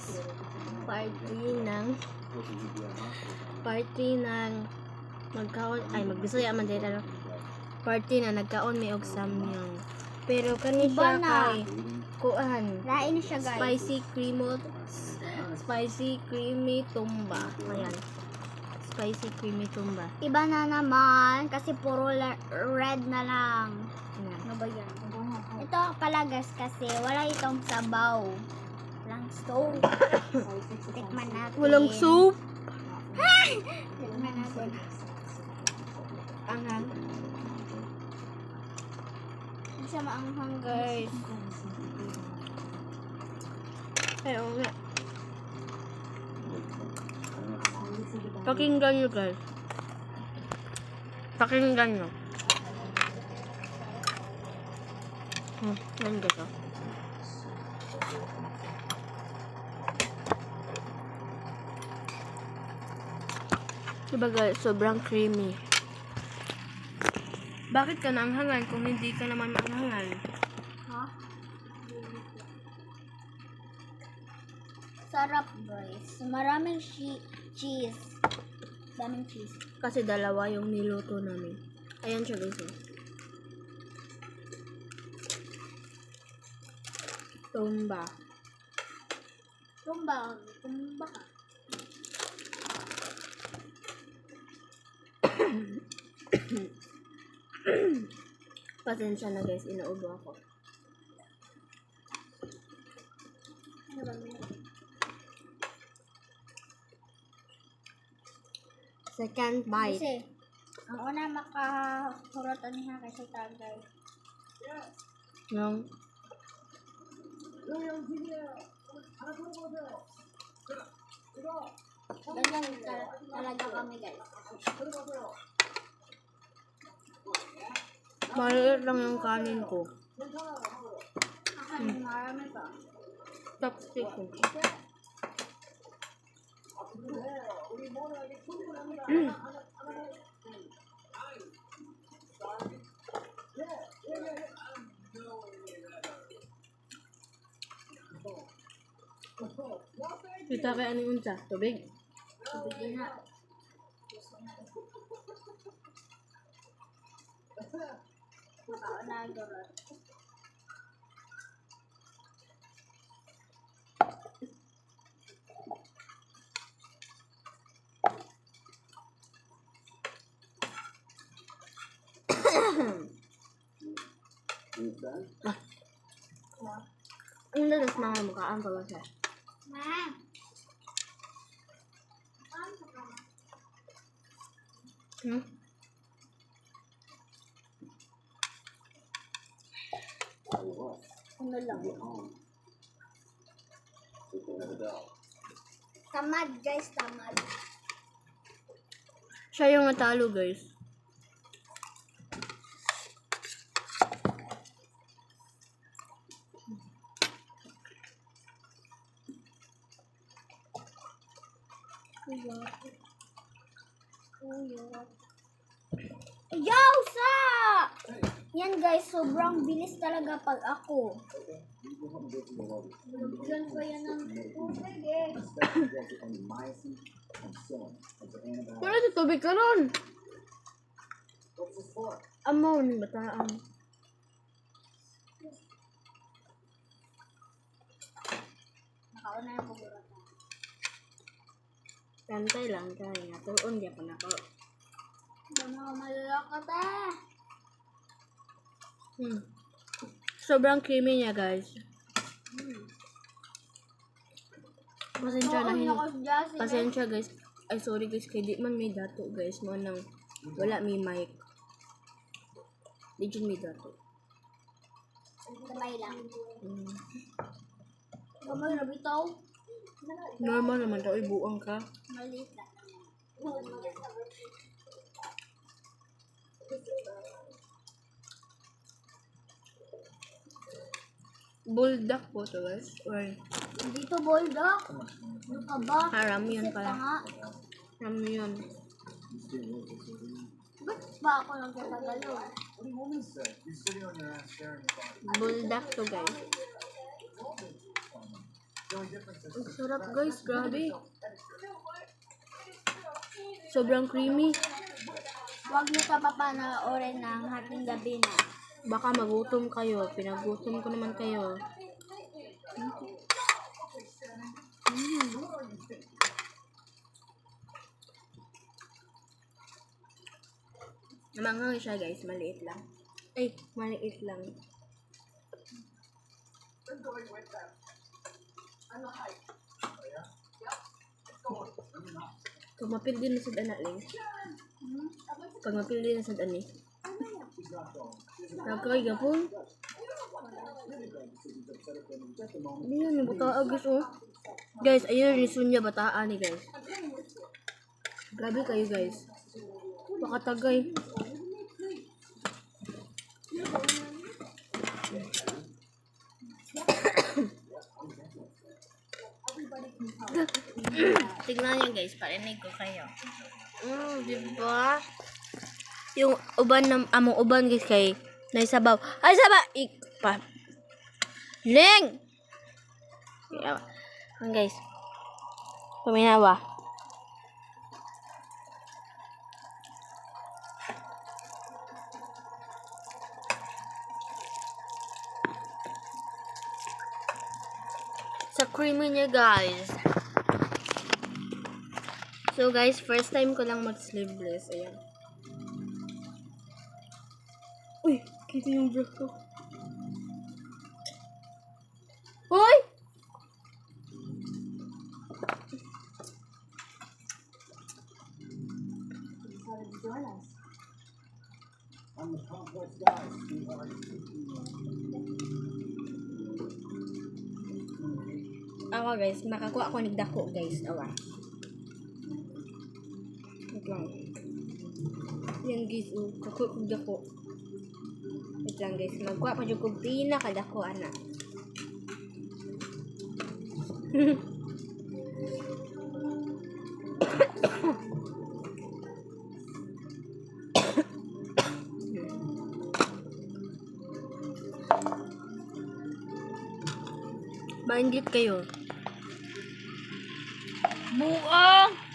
guys, party ng magbisaya man dito, party na nagkaon may og samyang, pero kani siya kay kuan Lain na siya guys. spicy creamy tumba. Ayan, spicy creamy tumba. Iba na naman kasi puro red na lang. Ayan. Ano ba yan? Ito kalagas kasi wala itong sabaw. Walang stove. Tikman natin. Walang soup. Tikman natin. Anghang. Hindi siya maanghang guys. Ayaw nga. Pakinggan nyo guys. Pakinggan nyo. Yan guys oh. Diba guys, sobrang creamy. Bakit ka naanghangan kung hindi ka naman maanghangan? Ha? Sarap guys. Maraming cheese. Daming cheese. Kasi dalawa yung niluto namin. Ayan siya guys oh. Tumba. Tumba ka. Pasensya na guys, inaubo ako. Ano ba yun? Second bite. Kasi, ang una makahurot niya kasi tagay. Yung Ganyan talaga kami guys. maliit lang yung kanin ko. Marami pa. Chopstick ko. Kita kay ano unsa? Tubig? Tubig na. Nakaunagot. Ang lalas mga mukhaan pa ba siya? Ma. Hmm? Ano lang? Tamad guys, tamad. Siya yung natalo guys. Yowsa! Yan guys, sobrang bilis talaga pag ako. Yan ko yan ng tubig eh. Wala sa tubig ka ron. Amaw ni bataan. Nakauna yung pagurot na. Kantay lang kaya nga. Tuon niya pa na ko. Mga malalakat eh. Sobrang creamy niya guys. Pasensya na Pasensya guys. Ay sorry guys kay di man may dato guys. Mo nang wala may mic. Di dyan may dato. Sabay lang. Gamay na bitaw. Normal naman daw ibuang ka. Maliit lang. Bulldog po to guys. Or Dito bulldog. Ano ka ba? ramyun Isip pala. ka nga. Ramyun. Ba't ba ako nagkakagalo? Bulldog to guys. Ang sarap guys, grabe. Sobrang creamy. Huwag niyo ka papanoorin ng hating gabi na. Baka magutom kayo. Pinagutom ko naman kayo. Namanghang siya guys, maliit lang. Ay, maliit lang. Pag mapildi na sa anak Ling. Pag mapildi na sa ani. Nagkay gapon. Ano yan yung bataan guys oh. Guys, ayun yung sunya bataan ni guys. Grabe kayo guys. Pakatagay. Tignan niyo guys, parinig ko kayo. Diba? Yung uban ng among uban guys kay naisabaw. Ay sabaw pa. Ling. Ang guys. Paminawa. Sa creamy niya guys. So guys, first time ko lang mag-sleeveless. Ayan. Uy, kita yung bra ko. Hoy! Ako guys, makakuha ako ng dako guys. Awa. Wait lang. Yan guys, kakuha ko dako. Wait lang guys, magkuha pa dyan kong pinakadako, anak. Maingit kayo. Buang!